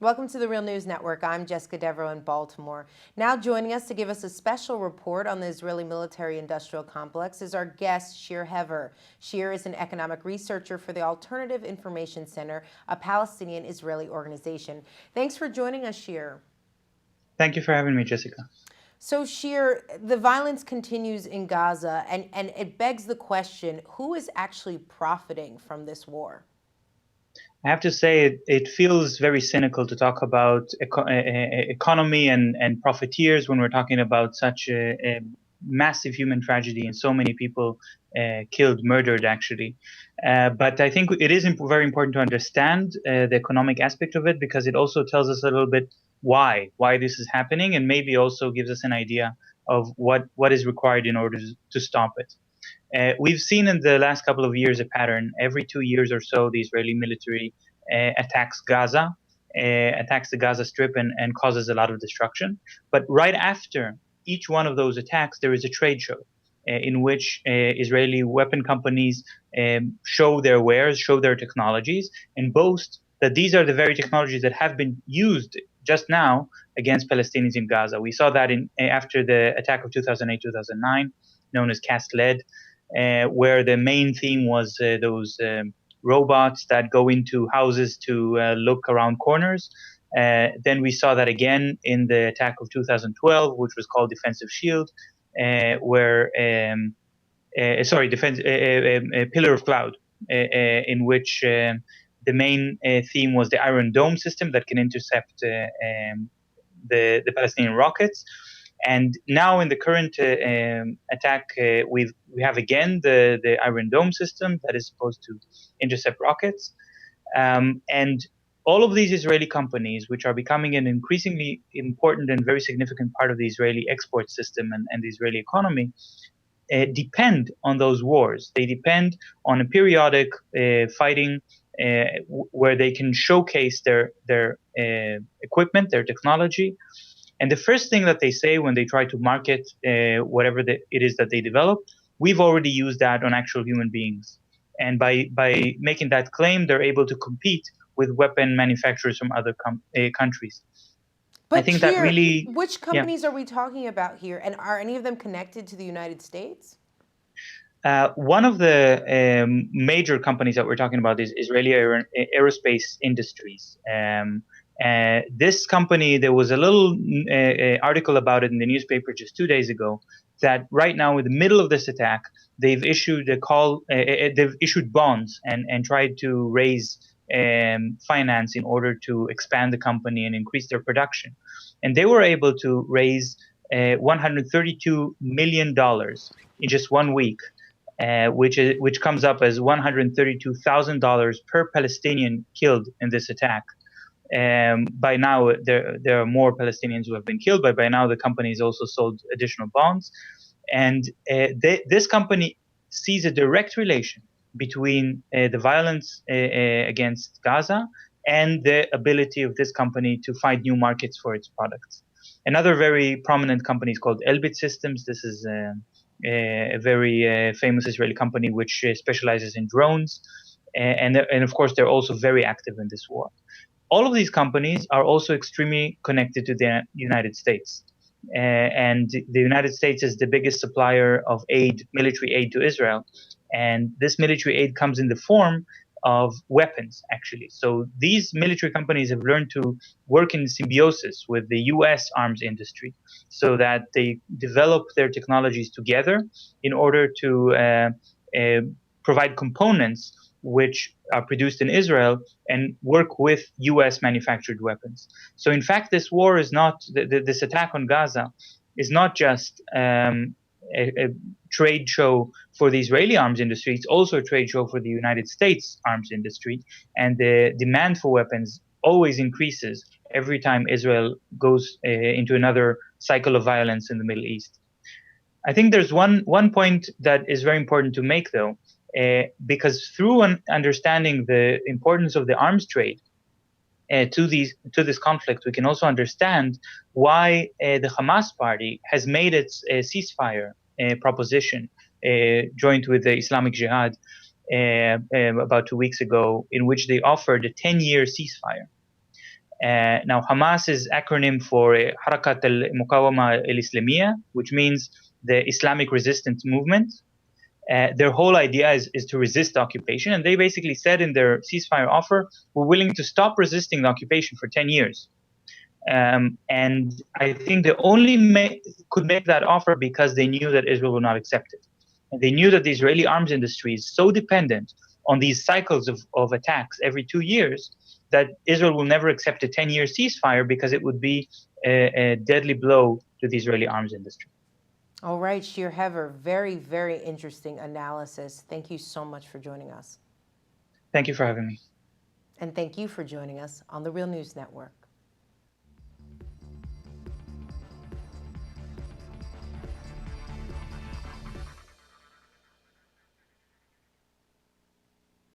Welcome to the Real News Network. I'm Jessica Devereaux in Baltimore. Now joining us to give us a special report on the Israeli military-industrial complex is our guest, Shir Hever. Shir is an economic researcher for the Alternative Information Center, a Palestinian-Israeli organization. Thanks for joining us, Shir. Thank you for having me, Jessica. So, Shir, the violence continues in Gaza, and it begs the question, who is actually profiting from this war? I have to say, it feels very cynical to talk about economy and profiteers when we're talking about such a massive human tragedy and so many people killed, murdered, actually. But I think it is very important to understand the economic aspect of it, because it also tells us a little bit why this is happening, and maybe also gives us an idea of what is required in order to stop it. We've seen in the last couple of years a pattern. Every 2 years or so, the Israeli military attacks Gaza, attacks the Gaza Strip, and causes a lot of destruction. But right after each one of those attacks, there is a trade show in which Israeli weapon companies show their wares, show their technologies, and boast that these are the very technologies that have been used just now against Palestinians in Gaza. We saw that after the attack of 2008-2009, known as Cast Lead, where the main theme was those robots that go into houses to look around corners. Then we saw that again in the attack of 2012, which was called Defensive Shield, where Pillar of Cloud, in which the main theme was the Iron Dome system that can intercept the Palestinian rockets. And now in the current attack, we have again the Iron Dome system that is supposed to intercept rockets. And all of these Israeli companies, which are becoming an increasingly important and very significant part of the Israeli export system and the Israeli economy, depend on those wars. They depend on a periodic fighting where they can showcase their equipment, their technology. And the first thing that they say when they try to market whatever it is that they develop, we've already used that on actual human beings. And by making that claim, they're able to compete with weapon manufacturers from other countries. But I think that really, which companies are we talking about here? And are any of them connected to the United States? One of the major companies that we're talking about is Israeli Aerospace Industries. This company, there was a little article about it in the newspaper just 2 days ago, that right now in the middle of this attack, they've issued they've issued bonds and tried to raise finance in order to expand the company and increase their production. And they were able to raise $132 million in just 1 week. Which comes up as $132,000 per Palestinian killed in this attack. By now, there are more Palestinians who have been killed, but by now the company has also sold additional bonds. And this company sees a direct relation between the violence against Gaza and the ability of this company to find new markets for its products. Another very prominent company is called Elbit Systems. This is a very famous Israeli company which specializes in drones. And of course, they're also very active in this war. All of these companies are also extremely connected to the United States. And the United States is the biggest supplier of aid, military aid to Israel. And this military aid comes in the form of weapons, actually. So these military companies have learned to work in symbiosis with the US arms industry so that they develop their technologies together in order to provide components which are produced in Israel and work with US manufactured weapons. So in fact, this war is not, this attack on Gaza is not just a trade show for the Israeli arms industry, it's also a trade show for the United States arms industry. And the demand for weapons always increases every time Israel goes into another cycle of violence in the Middle East. I think there's one point that is very important to make, though, because through understanding the importance of the arms trade to this conflict, we can also understand why the Hamas party has made its ceasefire proposition joint with the Islamic Jihad about 2 weeks ago, in which they offered a 10-year ceasefire. Now, Hamas's acronym for Harakat al-Muqawama al-Islamiyya, which means the Islamic Resistance Movement. Their whole idea is to resist the occupation. And they basically said in their ceasefire offer, we're willing to stop resisting the occupation for 10 years. And I think they only could make that offer because they knew that Israel would not accept it. And they knew that the Israeli arms industry is so dependent on these cycles of attacks every 2 years that Israel will never accept a 10-year ceasefire because it would be a deadly blow to the Israeli arms industry. All right, Shir Hever, very, very interesting analysis. Thank you so much for joining us. Thank you for having me. And thank you for joining us on the Real News Network.